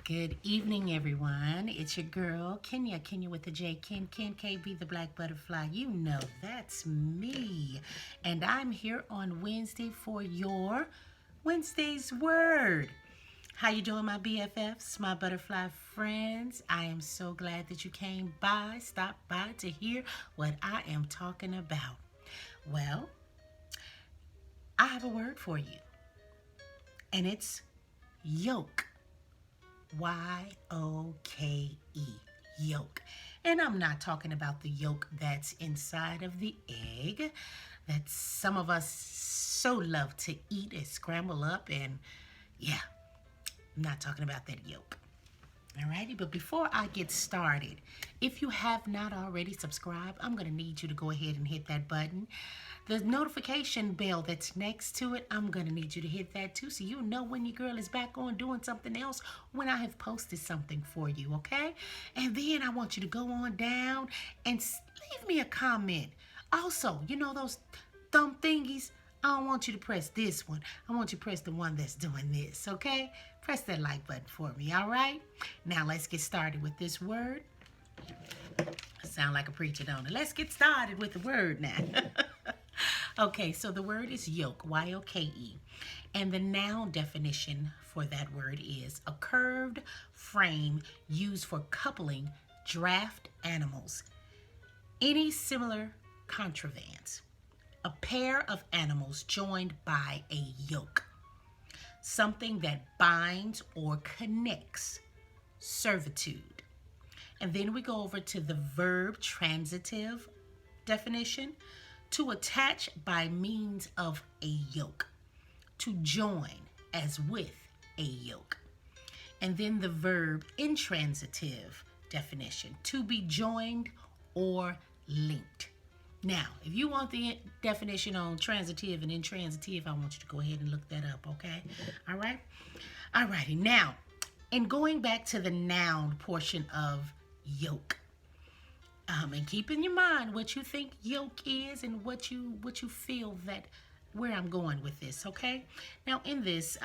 Good evening, everyone. It's your girl, Kenya with the J, Ken KB, the Black Butterfly. You know that's me. And I'm here on Wednesday for your Wednesday's Word. How you doing, my BFFs, my butterfly friends? I am so glad that you stopped by to hear what I am talking about. Well, I have a word for you, and it's yoke. Yoke. Yolk. And I'm not talking about the yolk that's inside of the egg that some of us so love to eat and scramble up. And yeah, I'm not talking about that yolk. Alrighty, but before I get started, if you have not already subscribed, I'm going to need you to go ahead and hit that button. The notification bell that's next to it, I'm going to need you to hit that too, so you know when your girl is back on doing something else, when I have posted something for you, okay? And then I want you to go on down and leave me a comment. Also, you know those thumb thingies? I don't want you to press this one. I want you to press the one that's doing this, okay? Press that like button for me, all right? Now let's get started with this word. I sound like a preacher, don't it? Let's get started with the word now. Okay, so the word is yoke, Y-O-K-E. And the noun definition for that word is a curved frame used for coupling draft animals. Any similar contrivance. A pair of animals joined by a yoke. Something that binds or connects. Servitude. And then we go over to the verb transitive definition. To attach by means of a yoke. To join as with a yoke. And then the verb intransitive definition. To be joined or linked. Now, if you want the definition on transitive and intransitive, I want you to go ahead and look that up, okay? All right? All righty. Now, in going back to the noun portion of yoke, and keep in your mind what you think yoke is and what you feel that where I'm going with this, okay? Now, in this,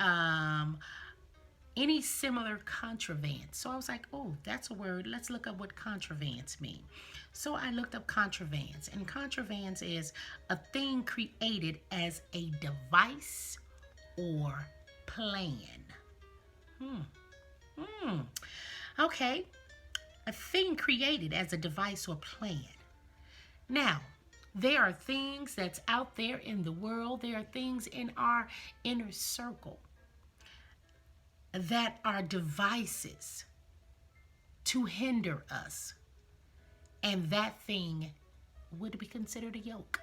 any similar contrivance. So I was like, oh, that's a word. Let's look up what contrivance means. So I looked up contrivance, and contrivance is a thing created as a device or plan. Okay, a thing created as a device or plan. Now, there are things that's out there in the world. There are things in our inner circle that are devices to hinder us. And that thing would be considered a yoke.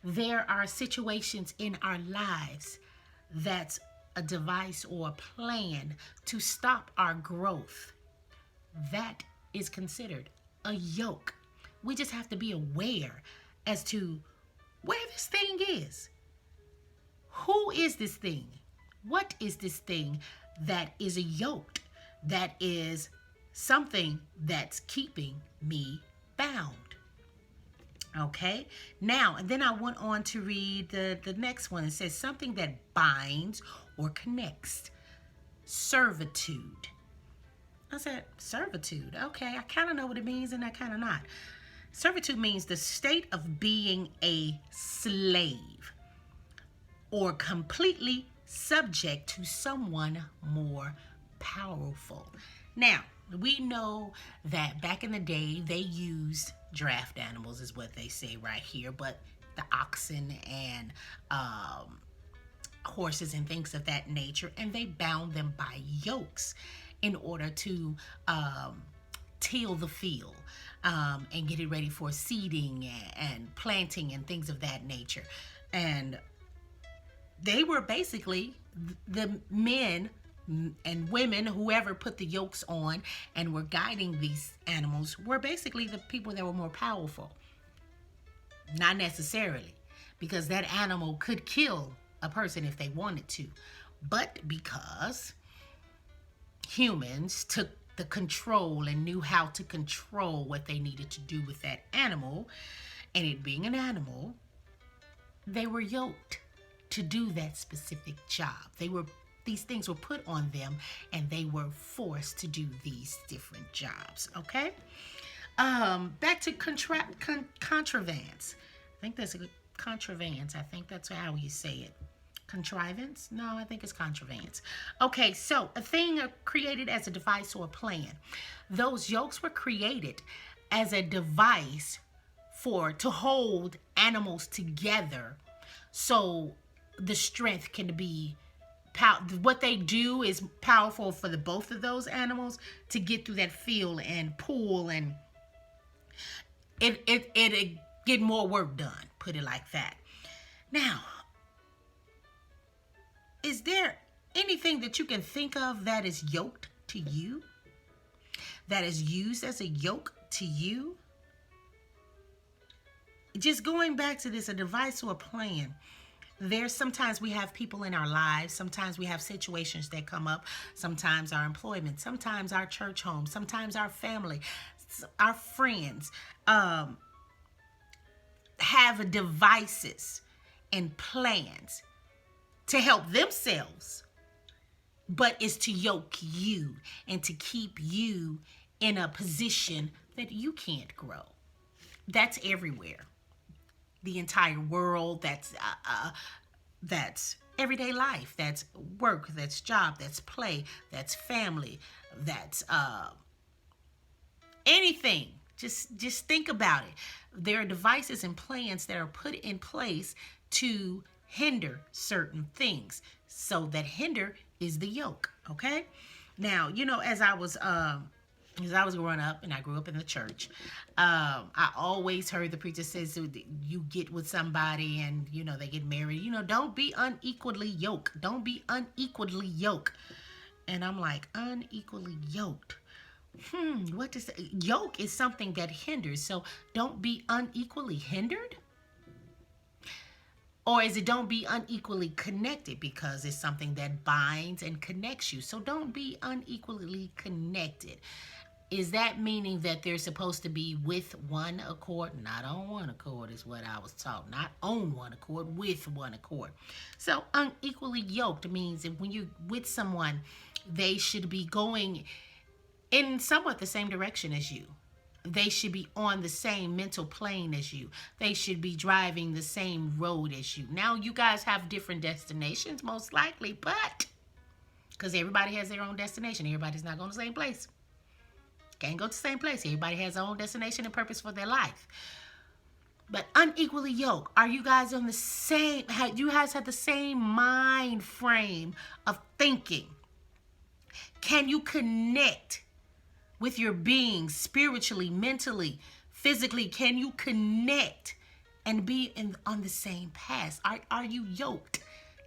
There are situations in our lives that's a device or a plan to stop our growth. That is considered a yoke. We just have to be aware as to where this thing is. Who is this thing? What is this thing that is a yoke? That is something that's keeping me bound. Okay, now, and then I went on to read the next one. It says something that binds or connects. Servitude. I said, servitude. Okay, I kind of know what it means and I kind of not. Servitude means the state of being a slave or completely subject to someone more powerful. Now, we know that back in the day, they used draft animals, is what they say right here, but the oxen and horses and things of that nature, and they bound them by yokes in order to till the field and get it ready for seeding and planting and things of that nature. And they were basically the men and women, whoever put the yokes on and were guiding these animals, were basically the people that were more powerful. Not necessarily, because that animal could kill a person if they wanted to, but because humans took the control and knew how to control what they needed to do with that animal, and it being an animal, they were yoked to do that specific job. They were These things were put on them, and they were forced to do these different jobs. Okay. Back to contravance. I think that's a contravance. I think that's how you say it. Contrivance? No, I think it's contravance. Okay, so a thing created as a device or a plan. Those yokes were created as a device to hold animals together, so the strength can be what they do is powerful for the both of those animals to get through that field and pull, and it get more work done, put it like that. Now, is there anything that you can think of that is yoked to you, that is used as a yoke to you? Just going back to this, a device or a plan. Sometimes we have people in our lives. Sometimes we have situations that come up. Sometimes our employment. Sometimes our church home. Sometimes our family, our friends have devices and plans to help themselves, but it's to yoke you and to keep you in a position that you can't grow. That's everywhere. The entire world, that's everyday life, that's work, that's job, that's play, that's family, that's anything. Just think about it. There are devices and plans that are put in place to hinder certain things. So that hinder is the yoke. Okay. Now, as I was growing up, and I grew up in the church, I always heard the preacher says, you get with somebody and, they get married, don't be unequally yoked. Don't be unequally yoked. And I'm like, unequally yoked. What does yoke is something that hinders. So don't be unequally hindered. Or is it don't be unequally connected, because it's something that binds and connects you. So don't be unequally connected. Is that meaning that they're supposed to be with one accord? Not on one accord is what I was taught. Not on one accord, with one accord. So unequally yoked means that when you're with someone, they should be going in somewhat the same direction as you. They should be on the same mental plane as you. They should be driving the same road as you. Now, you guys have different destinations, most likely, but because everybody has their own destination. Everybody's not going to the same place. Can't go to the same place. Everybody has their own destination and purpose for their life. But unequally yoked. Are you guys on the same? You guys have the same mind frame of thinking? Can you connect with your being spiritually, mentally, physically? Can you connect and be on the same path? Are you yoked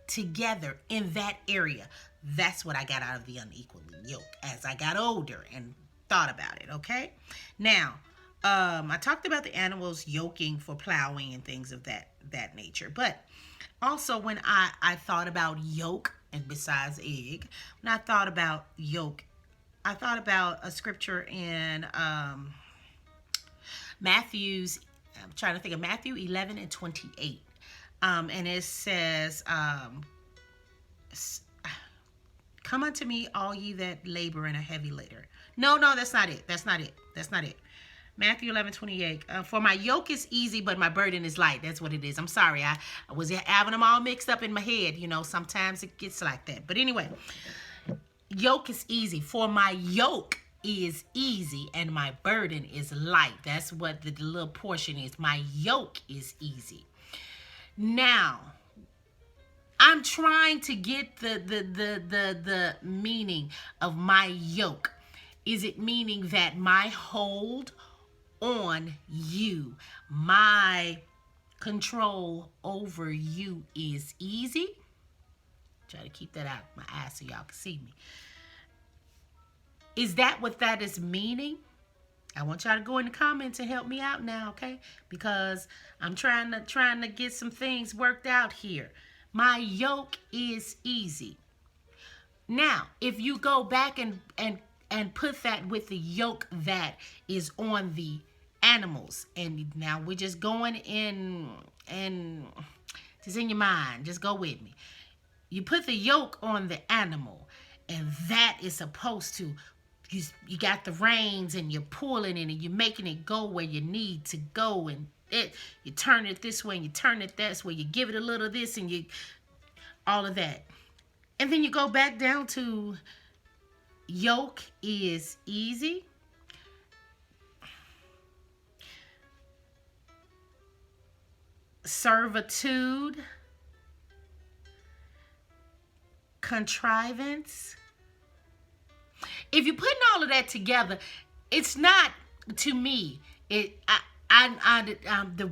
together in that area? That's what I got out of the unequally yoked as I got older and thought about it. Okay. Now, I talked about the animals yoking for plowing and things of that nature. But also when I thought about yoke, and besides egg, when I thought about yoke, I thought about a scripture in Matthew's, I'm trying to think of Matthew 11 and 28. And it says, come unto me, all ye that labor and are heavy laden. No, that's not it. That's not it. Matthew 11:28. For my yoke is easy, but my burden is light. That's what it is. I'm sorry. I was having them all mixed up in my head. Sometimes it gets like that. But anyway, yoke is easy. For my yoke is easy and my burden is light. That's what the little portion is. My yoke is easy. Now, I'm trying to get the meaning of my yoke. Is it meaning that my hold on you, my control over you is easy? Try to keep that out of my eyes so y'all can see me. Is that what that is meaning? I want y'all to go in the comments and help me out now, okay? Because I'm trying to get some things worked out here. My yoke is easy. Now, if you go back and put that with the yoke that is on the animals, and now we're just going in and just in your mind, just go with me. You put the yoke on the animal, and that is supposed to, you got the reins and you're pulling it and you're making it go where you need to go, and you turn it this way and you turn it that way, you give it a little this and you all of that. And then you go back down to yoke is easy. Servitude, contrivance. If you're putting all of that together, it's not, to me, the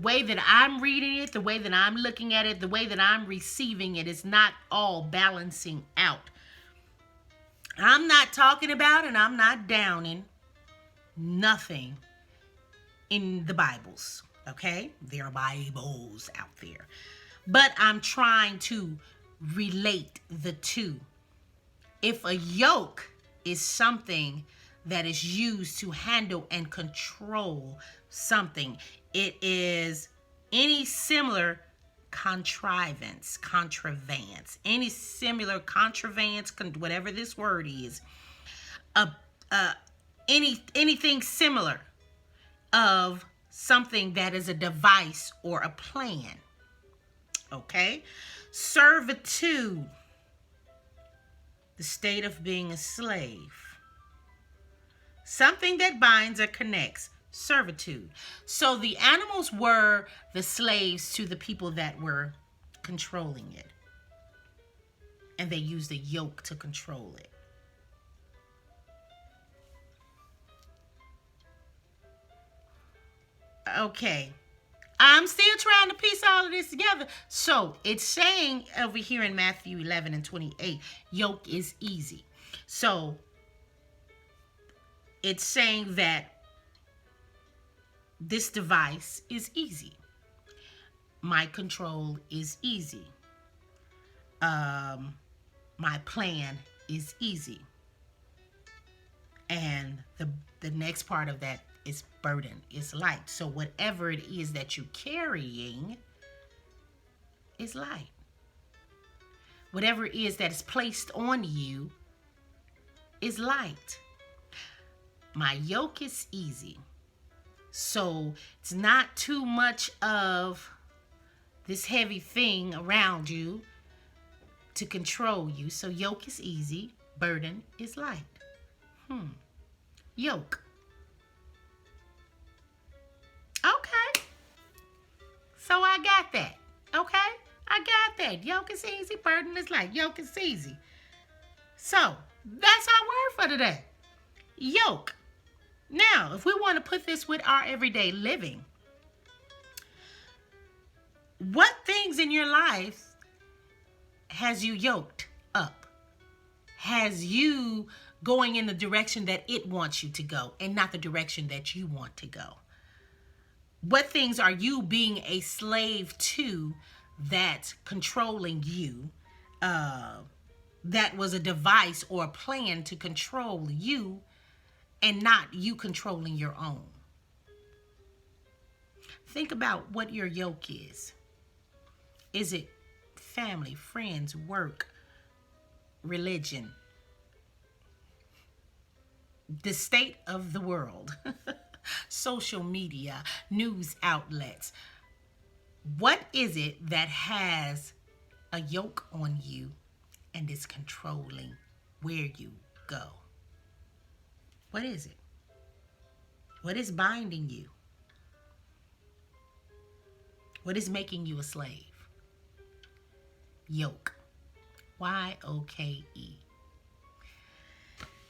way that I'm reading it, the way that I'm looking at it, the way that I'm receiving it is not all balancing out. I'm not talking about and I'm not downing nothing in the Bibles, okay? There are Bibles out there. But I'm trying to relate the two. If a yoke is something that is used to handle and control something, it is any similar contrivance, any similar contrivance, whatever this word is, anything similar of something that is a device or a plan. Okay? Servitude, the state of being a slave. Something that binds or connects. Servitude. So the animals were the slaves to the people that were controlling it. And they used a yoke to control it. Okay. I'm still trying to piece all of this together. So it's saying over here in Matthew 11 and 28, yoke is easy. So it's saying that this device is easy. My control is easy. My plan is easy. And the next part of that is burden, is light. So whatever it is that you're carrying is light. Whatever it is that is placed on you is light. My yoke is easy. So it's not too much of this heavy thing around you to control you. So yoke is easy, burden is light. Yoke. Okay. So I got that. Okay? I got that. Yoke is easy, burden is light. Yoke is easy. So that's our word for today. Yoke. Now, if we want to put this with our everyday living, what things in your life has you yoked up? Has you going in the direction that it wants you to go and not the direction that you want to go? What things are you being a slave to that's controlling you? That was a device or a plan to control you and not you controlling your own. Think about what your yoke is. Is it family, friends, work, religion, the state of the world, social media, news outlets? What is it that has a yoke on you and is controlling where you go? What is it? What is binding you? What is making you a slave? Yoke. Y-O-K-E.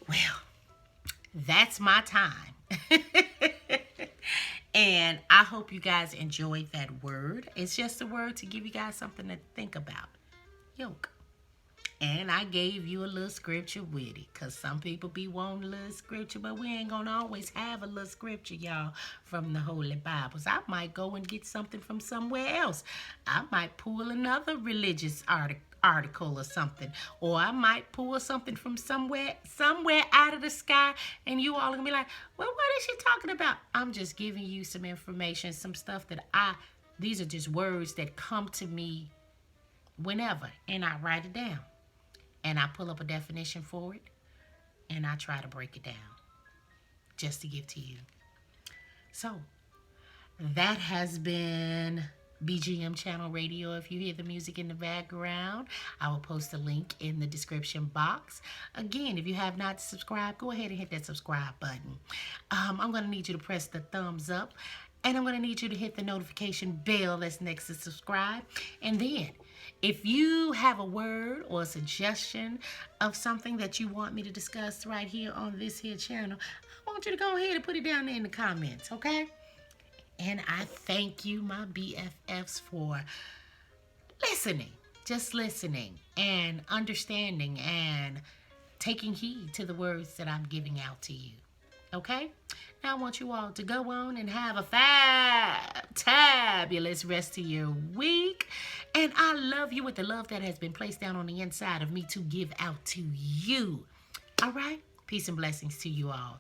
Well, that's my time. And I hope you guys enjoyed that word. It's just a word to give you guys something to think about. Yoke. And I gave you a little scripture with it, because some people be wanting a little scripture, but we ain't going to always have a little scripture, y'all, from the Holy Bibles. I might go and get something from somewhere else. I might pull another religious article or something, or I might pull something from somewhere out of the sky, and you all are going to be like, well, what is she talking about? I'm just giving you some information, some stuff that these are just words that come to me whenever, and I write it down. And I pull up a definition for it, and I try to break it down just to give to you. So, that has been BGM Channel Radio. If you hear the music in the background, I will post a link in the description box. Again, if you have not subscribed, go ahead and hit that subscribe button. I'm going to need you to press the thumbs up, and I'm going to need you to hit the notification bell that's next to subscribe. And then, if you have a word or a suggestion of something that you want me to discuss right here on this here channel, I want you to go ahead and put it down there in the comments, okay? And I thank you, my BFFs, for listening, just listening and understanding and taking heed to the words that I'm giving out to you. Okay? Now I want you all to go on and have a fabulous rest of your week. And I love you with the love that has been placed down on the inside of me to give out to you. All right? Peace and blessings to you all.